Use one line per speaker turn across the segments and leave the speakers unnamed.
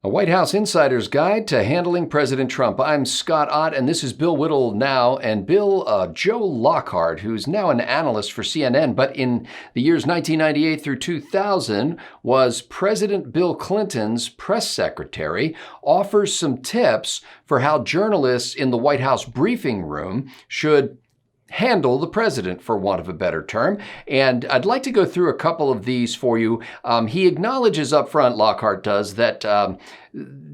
A White House Insider's Guide to Handling President Trump. I'm Scott Ott, and this is Bill Whittle now. And Bill, Joe Lockhart, who's now an analyst for CNN, but in the years 1998 through 2000 was President Bill Clinton's press secretary, offers some tips for how journalists in the White House briefing room should handle the president, for want of a better term. And I'd like to go through a couple of these for you. He acknowledges up front, Lockhart does, that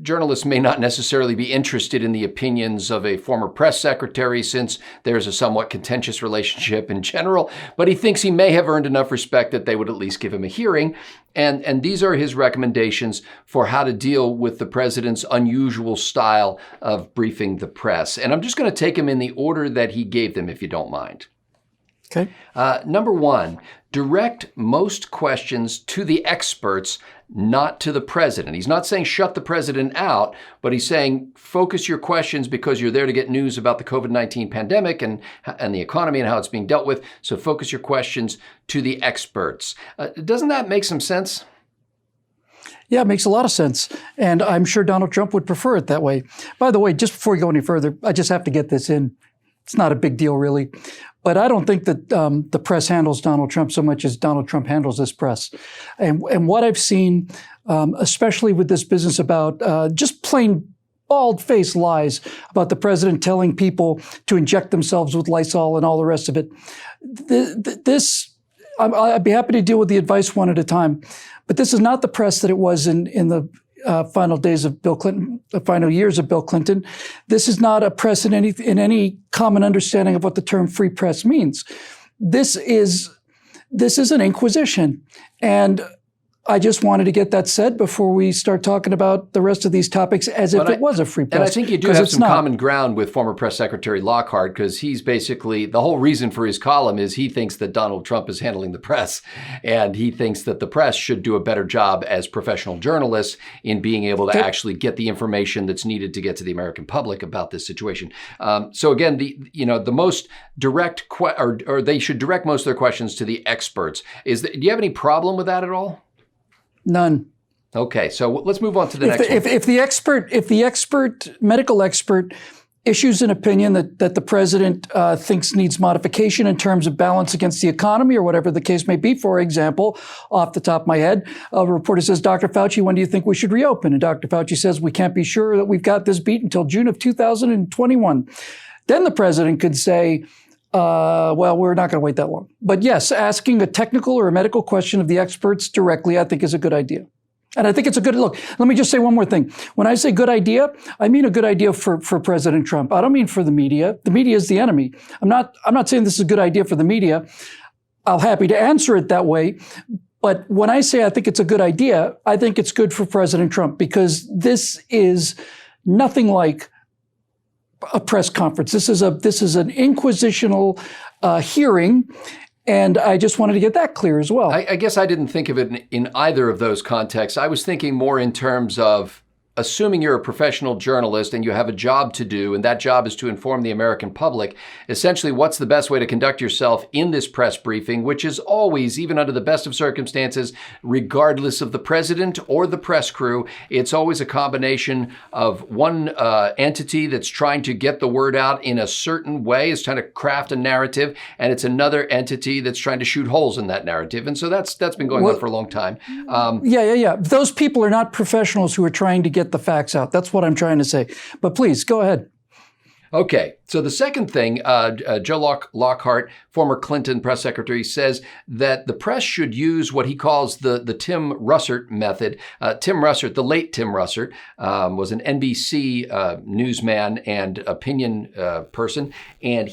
journalists may not necessarily be interested in the opinions of a former press secretary, since there's a somewhat contentious relationship in general, but he thinks he may have earned enough respect that they would at least give him a hearing. And these are his recommendations for how to deal with the president's unusual style of briefing the press. And I'm just going to take them in the order that he gave them, if you don't mind.
Okay.
Number one, direct most questions to the experts, not to the president. He's not saying shut the president out, but he's saying focus your questions because you're there to get news about the COVID-19 pandemic and the economy and how it's being dealt with. So focus your questions to the experts. Doesn't that make some sense?
Yeah, it makes a lot of sense. And I'm sure Donald Trump would prefer it that way. By the way, just before we go any further, I just have to get this in. It's not a big deal, really. But I don't think that the press handles Donald Trump so much as Donald Trump handles this press. And what I've seen, especially with this business about just plain bald-faced lies about the president telling people to inject themselves with Lysol and all the rest of it, I'd be happy to deal with the advice one at a time. But this is not the press that it was in the final days of Bill Clinton, the final years of Bill Clinton. This is not a press in any common understanding of what the term free press means. This is an inquisition. And I just wanted to get that said before we start talking about the rest of these topics as if it was a free press.
And I think you do have some common ground with former press secretary Lockhart, because he's basically, the whole reason for his column is he thinks that Donald Trump is handling the press. And he thinks that the press should do a better job as professional journalists in being able to actually get the information that's needed to get to the American public about this situation. So again, the most direct, or they should direct most of their questions to the experts. Do you have any problem with that at all?
None.
Okay, so let's move on to the next one.
If the medical expert issues an opinion that the president thinks needs modification in terms of balance against the economy or whatever the case may be, for example, off the top of my head, a reporter says, Dr. Fauci, when do you think we should reopen? And Dr. Fauci says, we can't be sure that we've got this beat until June of 2021. Then the president could say, well, we're not going to wait that long. But yes, asking a technical or a medical question of the experts directly, I think is a good idea. And I think it's a good look. Let me just say one more thing. When I say good idea, I mean a good idea for President Trump. I don't mean for the media. The media is the enemy. I'm not saying this is a good idea for the media. I'm happy to answer it that way. But when I say I think it's a good idea, I think it's good for President Trump, because this is nothing like a press conference. This is an inquisitional hearing, and I just wanted to get that clear as well.
I guess I didn't think of it in either of those contexts. I was thinking more in terms of assuming you're a professional journalist and you have a job to do, and that job is to inform the American public, essentially what's the best way to conduct yourself in this press briefing, which is always, even under the best of circumstances, regardless of the president or the press crew, it's always a combination of one entity that's trying to get the word out in a certain way, is trying to craft a narrative, and it's another entity that's trying to shoot holes in that narrative. And so that's been going on for a long time.
Yeah. Those people are not professionals who are trying to get the facts out. That's what I'm trying to say. But please, go ahead.
Okay, so the second thing, Joe Lockhart, former Clinton press secretary, says that the press should use what he calls the Tim Russert Method. Tim Russert, the late Tim Russert, was an NBC newsman and opinion person. And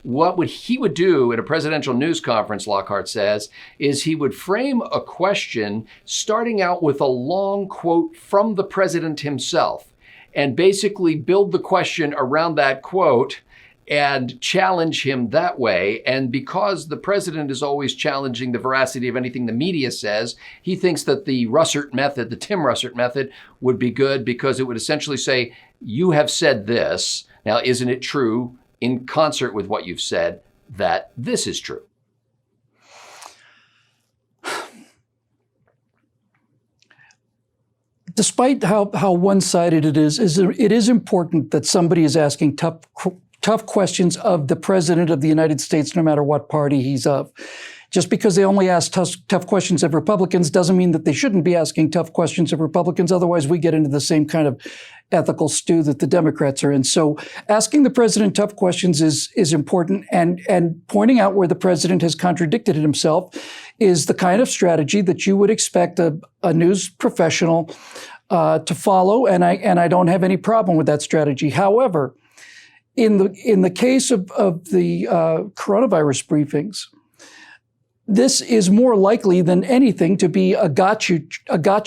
what he would do at a presidential news conference, Lockhart says, is he would frame a question starting out with a long quote from the president himself, and basically build the question around that quote and challenge him that way. And because the president is always challenging the veracity of anything the media says, he thinks that the Russert Method, the Tim Russert Method, would be good, because it would essentially say, you have said this. Now, isn't it true, in concert with what you've said, that this is true?
despite how one-sided it is it is important that somebody is asking tough questions of the President of the United States, no matter what party he's of. Just because they only ask tough questions of Republicans doesn't mean that they shouldn't be asking tough questions of Republicans. Otherwise, we get into the same kind of ethical stew that the Democrats are in. So asking the president tough questions is important, and pointing out where the president has contradicted himself is the kind of strategy that you would expect a news professional to follow, and I don't have any problem with that strategy. However, in the case of the coronavirus briefings, this is more likely than anything to be a gotcha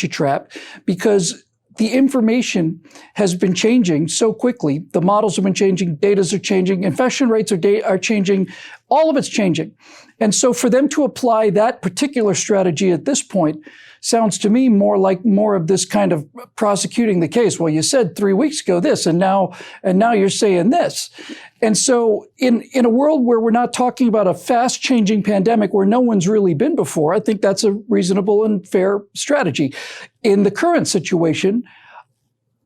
trap, because the information has been changing so quickly. The models have been changing, data are changing, infection rates are changing, all of it's changing. And so for them to apply that particular strategy at this point sounds to me more of this kind of prosecuting the case. Well, you said 3 weeks ago this, and now you're saying this. And so in a world where we're not talking about a fast changing pandemic where no one's really been before, I think that's a reasonable and fair strategy. In the current situation,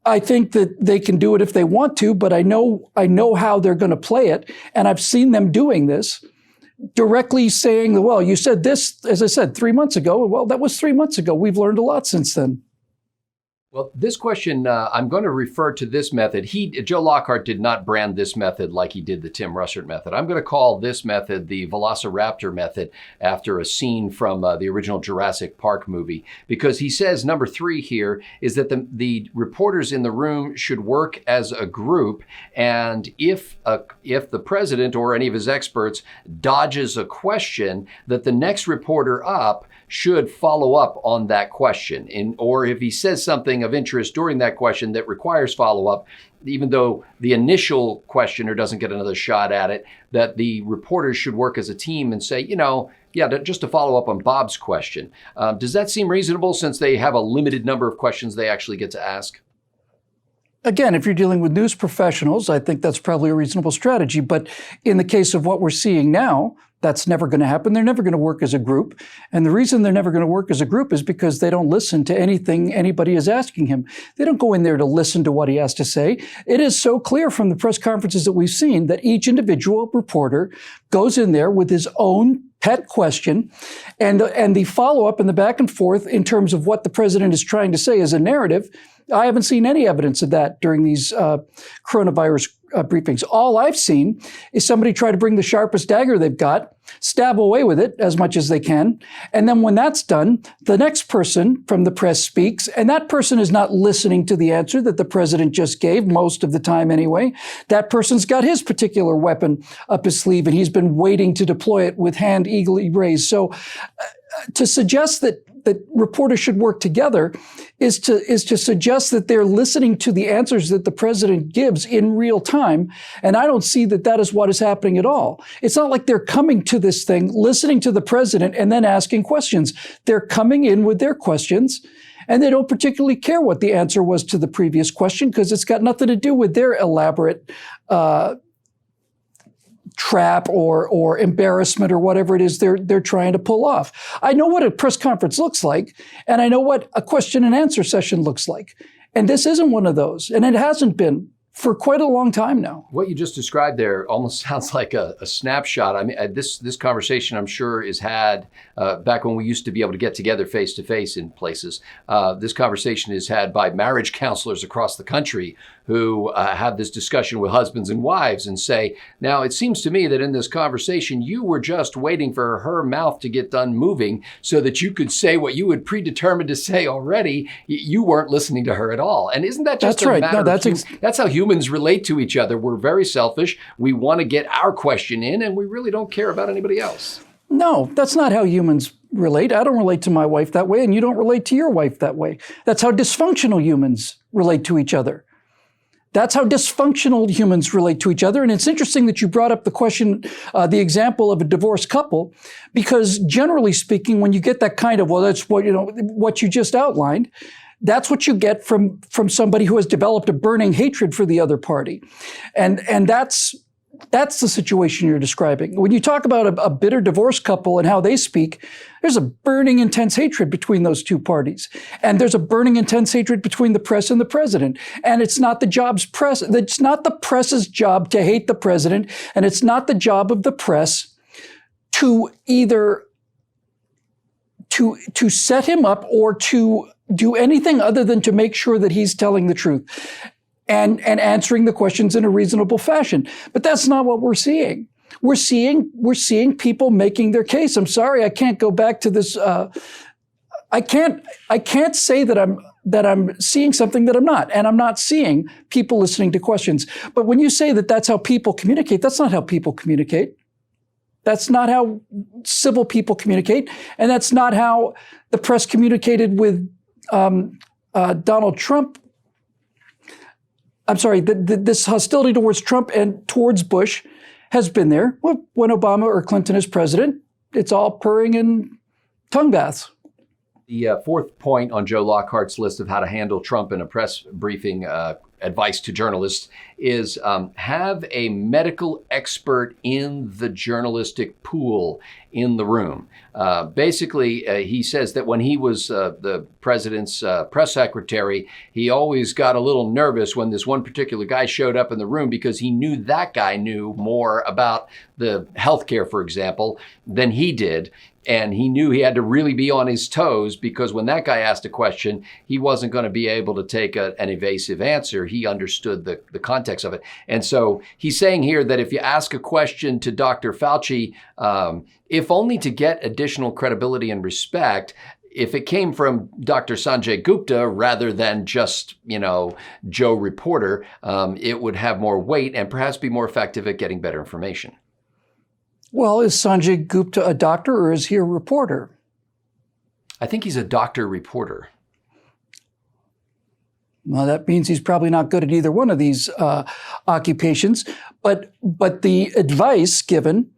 I think that they can do it if they want to, but I know how they're going to play it. And I've seen them doing this, directly saying, well, you said this, as I said, 3 months ago. Well, that was 3 months ago. We've learned a lot since then.
Well, this question, I'm going to refer to this method. Joe Lockhart did not brand this method like he did the Tim Russert method. I'm going to call this method the Velociraptor method, after a scene from the original Jurassic Park movie, because he says number 3 here is that the reporters in the room should work as a group, and if the president or any of his experts dodges a question, that the next reporter up should follow up on that question, or if he says something of interest during that question that requires follow-up, even though the initial questioner doesn't get another shot at it, that the reporters should work as a team and say, just to follow up on Bob's question. Does that seem reasonable, since they have a limited number of questions they actually get to ask?
Again, if you're dealing with news professionals, I think that's probably a reasonable strategy. But in the case of what we're seeing now, that's never going to happen. They're never going to work as a group. And the reason they're never going to work as a group is because they don't listen to anything anybody is asking him. They don't go in there to listen to what he has to say. It is so clear from the press conferences that we've seen that each individual reporter goes in there with his own pet question, and the follow-up and the back and forth in terms of what the president is trying to say as a narrative. I haven't seen any evidence of that during these coronavirus briefings. All I've seen is somebody try to bring the sharpest dagger they've got, stab away with it as much as they can, and then when that's done, the next person from the press speaks, and that person is not listening to the answer that the president just gave, most of the time anyway. That person's got his particular weapon up his sleeve, and he's been waiting to deploy it with hand eagerly raised. So to suggest that reporters should work together is to suggest that they're listening to the answers that the president gives in real time. And I don't see that is what is happening at all. It's not like they're coming to this thing, listening to the president, and then asking questions. They're coming in with their questions, and they don't particularly care what the answer was to the previous question, because it's got nothing to do with their elaborate trap or embarrassment or whatever it is they're trying to pull off. I know what a press conference looks like, and I know what a question and answer session looks like. And this isn't one of those, and it hasn't been for quite a long time now.
What you just described there almost sounds like a snapshot. I mean, this conversation, I'm sure, is had back when we used to be able to get together face to face in places. This conversation is had by marriage counselors across the country who have this discussion with husbands and wives and say, now, it seems to me that in this conversation, you were just waiting for her mouth to get done moving so that you could say what you had predetermined to say already. You weren't listening to her at all. And isn't that just
that's right? No,
that's how humans relate to each other. We're very selfish. We want to get our question in, and we really don't care about anybody else.
No, that's not how humans relate. I don't relate to my wife that way, and you don't relate to your wife that way. That's how dysfunctional humans relate to each other. That's how dysfunctional humans relate to each other. And it's interesting that you brought up the question, the example of a divorced couple, because generally speaking, when you get that kind of, well, that's what you just outlined, that's what you get from somebody who has developed a burning hatred for the other party. And that's That's the situation you're describing. When you talk about a bitter divorce couple and how they speak, there's a burning intense hatred between those two parties. And there's a burning intense hatred between the press and the president. And it's not it's not the press's job to hate the president, and it's not the job of the press to either to set him up or to do anything other than to make sure that he's telling the truth and answering the questions in a reasonable fashion. But that's not what we're seeing. We're seeing people making their case. I'm sorry, I can't go back to this. I can't say that I'm seeing something that I'm not, and I'm not seeing people listening to questions. But when you say that that's how people communicate, that's not how people communicate. That's not how civil people communicate, and that's not how the press communicated with Donald Trump. I'm sorry, this hostility towards Trump and towards Bush has been there. When Obama or Clinton is president, it's all purring and tongue baths.
The fourth point on Joe Lockhart's list of how to handle Trump in a press briefing, advice to journalists, is have a medical expert in the journalistic pool in the room. Basically, he says that when he was the president's press secretary, he always got a little nervous when this one particular guy showed up in the room because he knew that guy knew more about the healthcare, for example, than he did. And he knew he had to really be on his toes because when that guy asked a question, he wasn't going to be able to take an evasive answer. He understood the context of it. And so he's saying here that if you ask a question to Dr. Fauci, if only to get additional credibility and respect, if it came from Dr. Sanjay Gupta rather than just, Joe Reporter, it would have more weight and perhaps be more effective at getting better information.
Well, is Sanjay Gupta a doctor or is he a reporter?
I think he's a doctor reporter.
Well, that means he's probably not good at either one of these occupations. But the advice given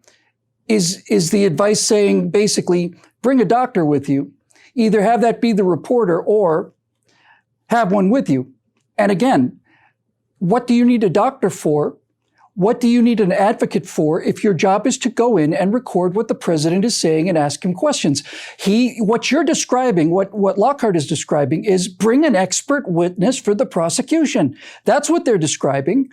is the advice saying basically, bring a doctor with you. Either have that be the reporter or have one with you. And again, what do you need a doctor for? What do you need an advocate for if your job is to go in and record what the president is saying and ask him questions? What you're describing, what Lockhart is describing is bring an expert witness for the prosecution. That's what they're describing.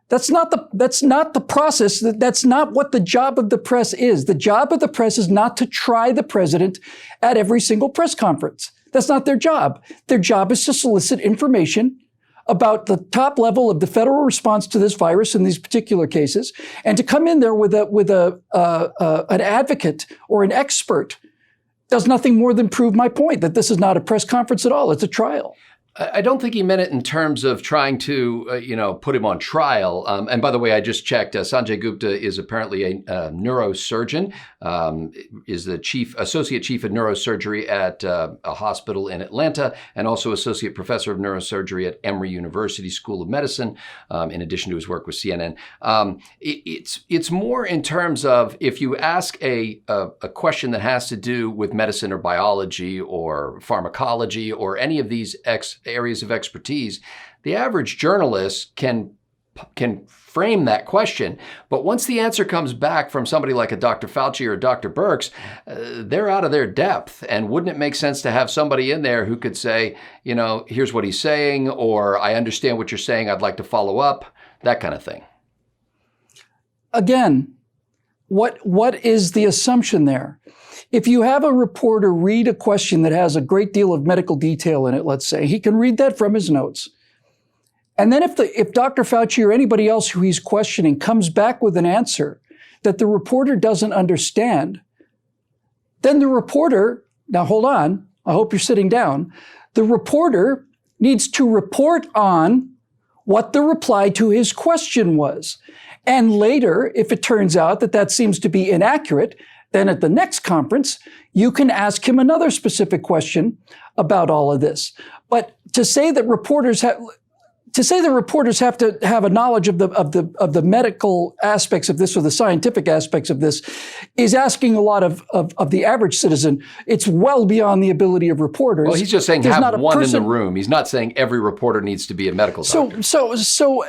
That's not the process. That's not what the job of the press is. The job of the press is not to try the president at every single press conference. That's not their job. Their job is to solicit information about the top level of the federal response to this virus in these particular cases, and to come in there with an advocate or an expert does nothing more than prove my point that this is not a press conference at all. It's a trial.
I don't think he meant it in terms of trying to, put him on trial. And by the way, I just checked. Sanjay Gupta is apparently a neurosurgeon, is the associate chief of neurosurgery at a hospital in Atlanta, and also associate professor of neurosurgery at Emory University School of Medicine, in addition to his work with CNN. It's more in terms of if you ask a question that has to do with medicine or biology or pharmacology or any of these areas of expertise, the average journalist can frame that question. But once the answer comes back from somebody like a Dr. Fauci or a Dr. Birx, they're out of their depth. And wouldn't it make sense to have somebody in there who could say, here's what he's saying, or I understand what you're saying, I'd like to follow up, that kind of thing.
Again, what is the assumption there? If you have a reporter read a question that has a great deal of medical detail in it, let's say, he can read that from his notes. And then if Dr. Fauci or anybody else who he's questioning comes back with an answer that the reporter doesn't understand, then the reporter, now hold on, I hope you're sitting down, the reporter needs to report on what the reply to his question was. And later, if it turns out that seems to be inaccurate, then at the next conference, you can ask him another specific question about all of this. But to say that reporters have, to say the reporters have to have a knowledge of the medical aspects of this or the scientific aspects of this is asking a lot of the average citizen. It's well beyond the ability of reporters.
Well, he's just saying have one in the room. He's not saying every reporter needs to be a medical doctor. So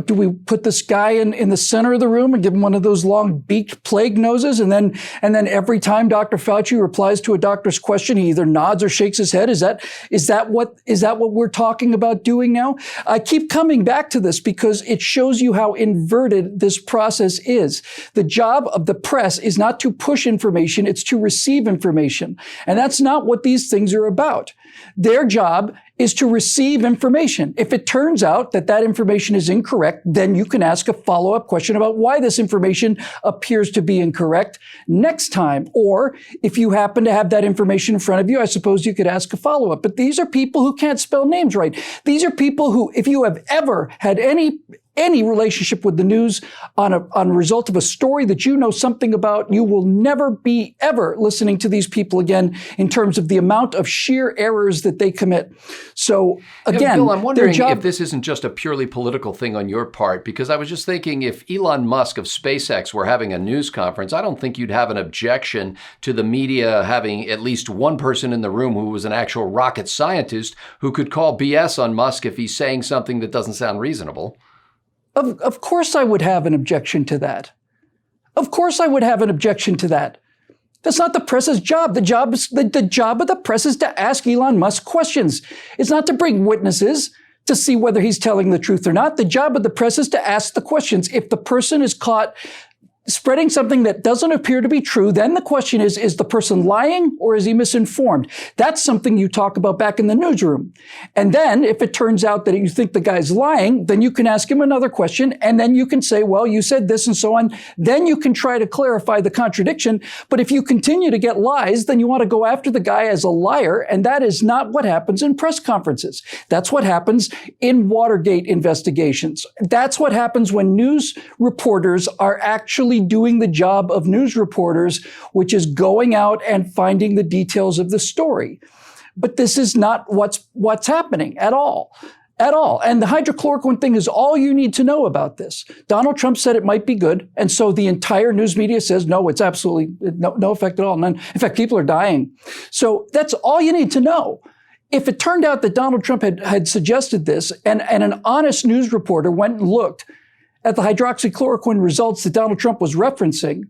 do we put this guy in the center of the room and give him one of those long beaked plague noses, and then every time Dr. Fauci replies to a doctor's question, he either nods or shakes his head? Is that what we're talking about doing now? I keep coming back to this because it shows you how inverted this process is. The job of the press is not to push information, it's to receive information. And that's not what these things are about. Their job is to receive information. If it turns out that information is incorrect, then you can ask a follow-up question about why this information appears to be incorrect next time. Or if you happen to have that information in front of you, I suppose you could ask a follow-up. But these are people who can't spell names right. These are people who, if you have ever had any relationship with the news on a result of a story that you know something about, you will never be ever listening to these people again in terms of the amount of sheer errors that they commit. So again, Bill, I'm wondering if this isn't just a purely political thing on your part, because I was just thinking if Elon Musk of SpaceX were having a news conference, I don't think you'd have an objection to the media having at least one person in the room who was an actual rocket scientist who could call BS on Musk if he's saying something that doesn't sound reasonable.
Of course I would have an objection to that. Of course I would have an objection to that. That's not the press's job. The job of the press is to ask Elon Musk questions. It's not to bring witnesses to see whether he's telling the truth or not. The job of the press is to ask the questions. If the person is caught spreading something that doesn't appear to be true, then the question is the person lying or is he misinformed? That's something you talk about back in the newsroom. And then if it turns out that you think the guy's lying, then you can ask him another question, and then you can say, well, you said this and so on. Then you can try to clarify the contradiction. But if you continue to get lies, then you want to go after the guy as a liar, and that is not what happens in press conferences. That's what happens in Watergate investigations. That's what happens when news reporters are actually doing the job of news reporters, which is going out and finding the details of the story. But this is not what's happening at all. At all. And the hydrochloroquine thing is all you need to know about this. Donald Trump said it might be good. And so the entire news media says, no, it's absolutely no effect at all. None. In fact, people are dying. So that's all you need to know. If it turned out that Donald Trump had suggested this and an honest news reporter went and looked at the hydroxychloroquine results that Donald Trump was referencing,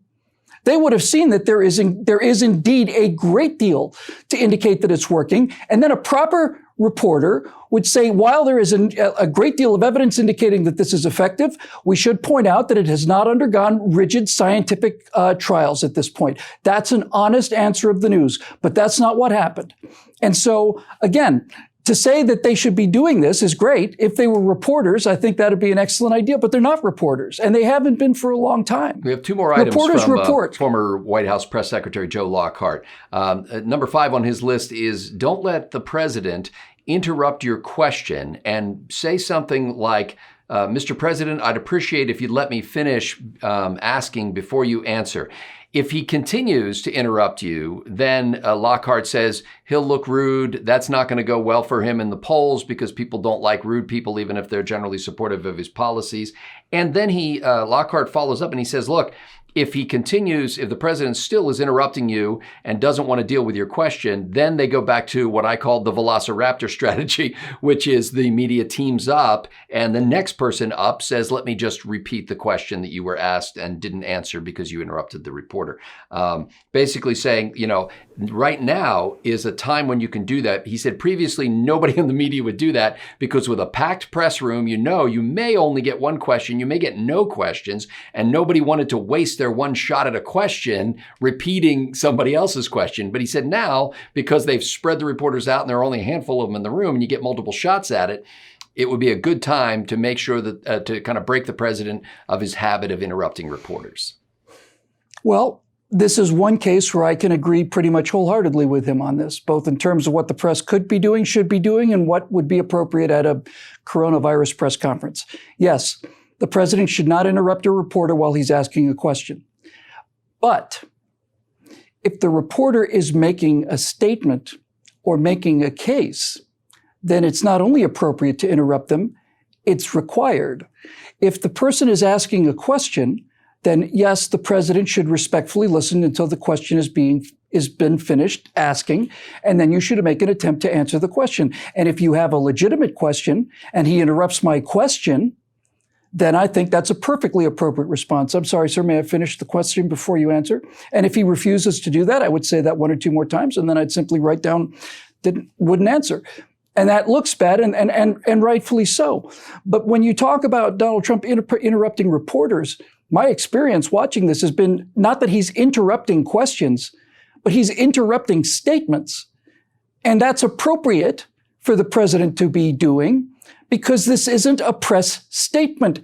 they would have seen that there is indeed a great deal to indicate that it's working. And then a proper reporter would say, while there is a great deal of evidence indicating that this is effective, we should point out that it has not undergone rigid scientific trials at this point. That's an honest answer of the news, but that's not what happened. And so, again, to say that they should be doing this is great. If they were reporters, I think that would be an excellent idea, but they're not reporters, and they haven't been for a long time.
We have two more items from former White House Press Secretary Joe Lockhart. Number 5 on his list is don't let the president interrupt your question and say something like, Mr. President, I'd appreciate if you'd let me finish asking before you answer. If he continues to interrupt you, then Lockhart says he'll look rude. That's not going to go well for him in the polls because people don't like rude people, even if they're generally supportive of his policies. And then Lockhart follows up and he says, look, if the president still is interrupting you and doesn't want to deal with your question, then they go back to what I called the Velociraptor strategy, which is the media teams up and the next person up says, let me just repeat the question that you were asked and didn't answer because you interrupted the reporter. Basically saying, right now is a time when you can do that. He said previously nobody in the media would do that because with a packed press room, you may only get one question, you may get no questions, and nobody wanted to waste their one shot at a question repeating somebody else's question. But he said now, because they've spread the reporters out and there are only a handful of them in the room and you get multiple shots at it, it would be a good time to make sure that to kind of break the president of his habit of interrupting reporters. Well,
this is one case where I can agree pretty much wholeheartedly with him on this, both in terms of what the press could be doing, should be doing, and what would be appropriate at a coronavirus press conference. Yes, the president should not interrupt a reporter while he's asking a question. But if the reporter is making a statement or making a case, then it's not only appropriate to interrupt them, it's required. If the person is asking a question, then yes, the president should respectfully listen until the question has been finished asking, and then you should make an attempt to answer the question. And if you have a legitimate question and he interrupts my question, then I think that's a perfectly appropriate response. I'm sorry, sir, may I finish the question before you answer? And if he refuses to do that, I would say that one or two more times, and then I'd simply write down wouldn't answer. And that looks bad, and rightfully so. But when you talk about Donald Trump interrupting reporters, my experience watching this has been not that he's interrupting questions, but he's interrupting statements. And that's appropriate for the president to be doing, because this isn't a press statement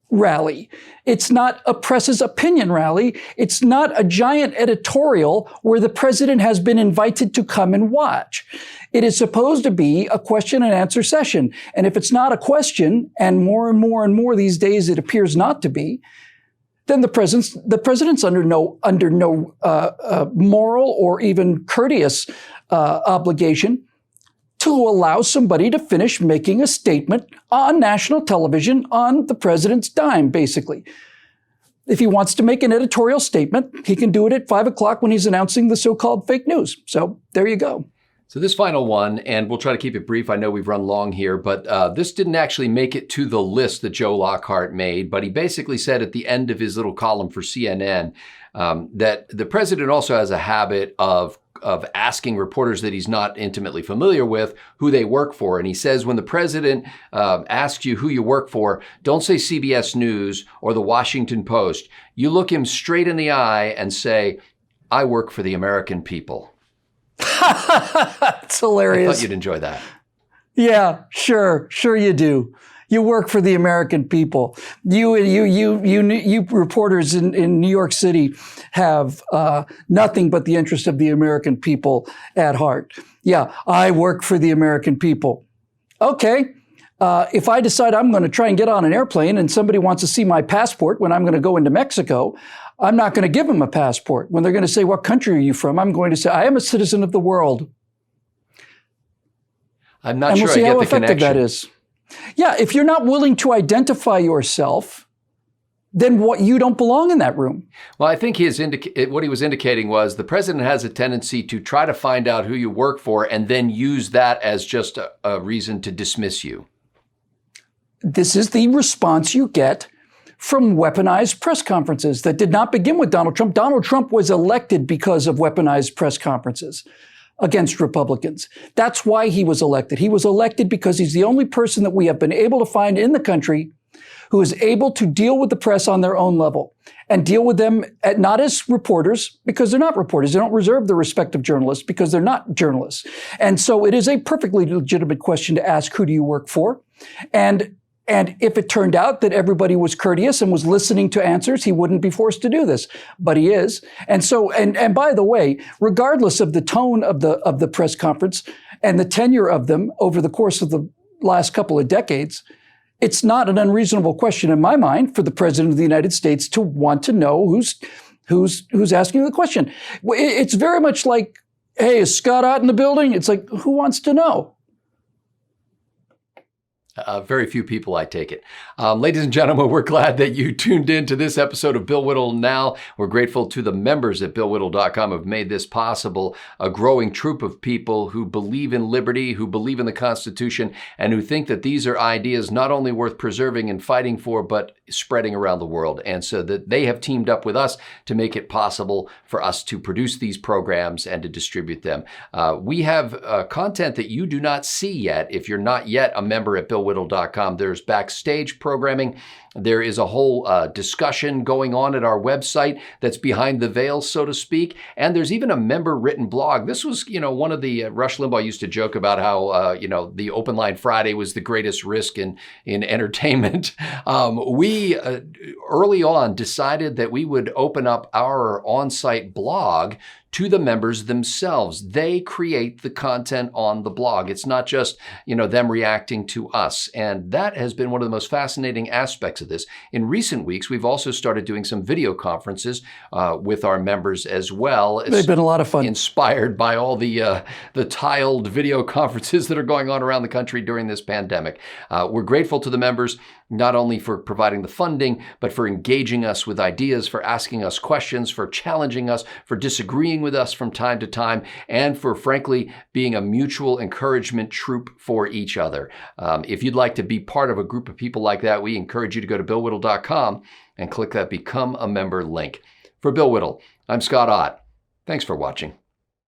rally. It's not a press's opinion rally. It's not a giant editorial where the president has been invited to come and watch. It is supposed to be a question and answer session. And if it's not a question, and more these days it appears not to be, then the president's under no moral or even courteous obligation to allow somebody to finish making a statement on national television on the president's dime, basically. If he wants to make an editorial statement, he can do it at 5 o'clock when he's announcing the so-called fake news. So there you go.
So this final one, and we'll try to keep it brief. I know we've run long here, but this didn't actually make it to the list that Joe Lockhart made. But he basically said at the end of his little column for CNN that the president also has a habit of asking reporters that he's not intimately familiar with who they work for. And he says when the president asks you who you work for, don't say CBS News or the Washington Post. You look him straight in the eye and say, I work for the American people.
It's hilarious.
I thought you'd enjoy that.
Yeah, sure you do. You work for the American people. You reporters in New York City have nothing but the interest of the American people at heart. Yeah, I work for the American people. Okay. If I decide I'm going to try and get on an airplane and somebody wants to see my passport when I'm going to go into Mexico, I'm not going to give them a passport. When they're going to say, what country are you from? I'm going to say, I am a citizen of the world.
I'm not sure I get the connection. And we'll see how effective
that is. Yeah, if you're not willing to identify yourself, then you don't belong in that room.
Well, I think what he was indicating was the president has a tendency to try to find out who you work for and then use that as just a reason to dismiss you.
This is the response you get from weaponized press conferences that did not begin with Donald Trump. Donald Trump was elected because of weaponized press conferences against Republicans. That's why he was elected. He was elected because he's the only person that we have been able to find in the country who is able to deal with the press on their own level and deal with them not as reporters, because they're not reporters. They don't reserve the respect of journalists because they're not journalists. And so it is a perfectly legitimate question to ask, who do you work for? And if it turned out that everybody was courteous and was listening to answers, he wouldn't be forced to do this, but he is. And so, and by the way, regardless of the tone of the press conference and the tenure of them over the course of the last couple of decades, it's not an unreasonable question in my mind for the president of the United States to want to know who's asking the question. It's very much like, hey, is Scott Ott in the building? It's like, who wants to know?
Very few people, I take it. Ladies and gentlemen, we're glad that you tuned in to this episode of Bill Whittle Now. We're grateful to the members at BillWhittle.com who have made this possible, a growing troop of people who believe in liberty, who believe in the Constitution, and who think that these are ideas not only worth preserving and fighting for, but spreading around the world. And so that they have teamed up with us to make it possible for us to produce these programs and to distribute them. We have content that you do not see yet if you're not yet a member at BillWhittle.com. There's backstage programming. There is a whole discussion going on at our website that's behind the veil, so to speak. And there's even a member-written blog. This was, one of the Rush Limbaugh used to joke about how, the Open Line Friday was the greatest risk in entertainment. We early on decided that we would open up our on-site blog to the members themselves. They create the content on the blog. It's not just, them reacting to us. And that has been one of the most fascinating aspects of this. In recent weeks, we've also started doing some video conferences with our members as well.
They've been a lot of fun.
Inspired by all the tiled video conferences that are going on around the country during this pandemic. We're grateful to the members, not only for providing the funding, but for engaging us with ideas, for asking us questions, for challenging us, for disagreeing with us from time to time, and for, frankly, being a mutual encouragement troop for each other. If you'd like to be part of a group of people like that, we encourage you to go to BillWhittle.com and click that Become a Member link. For Bill Whittle, I'm Scott Ott. Thanks for watching.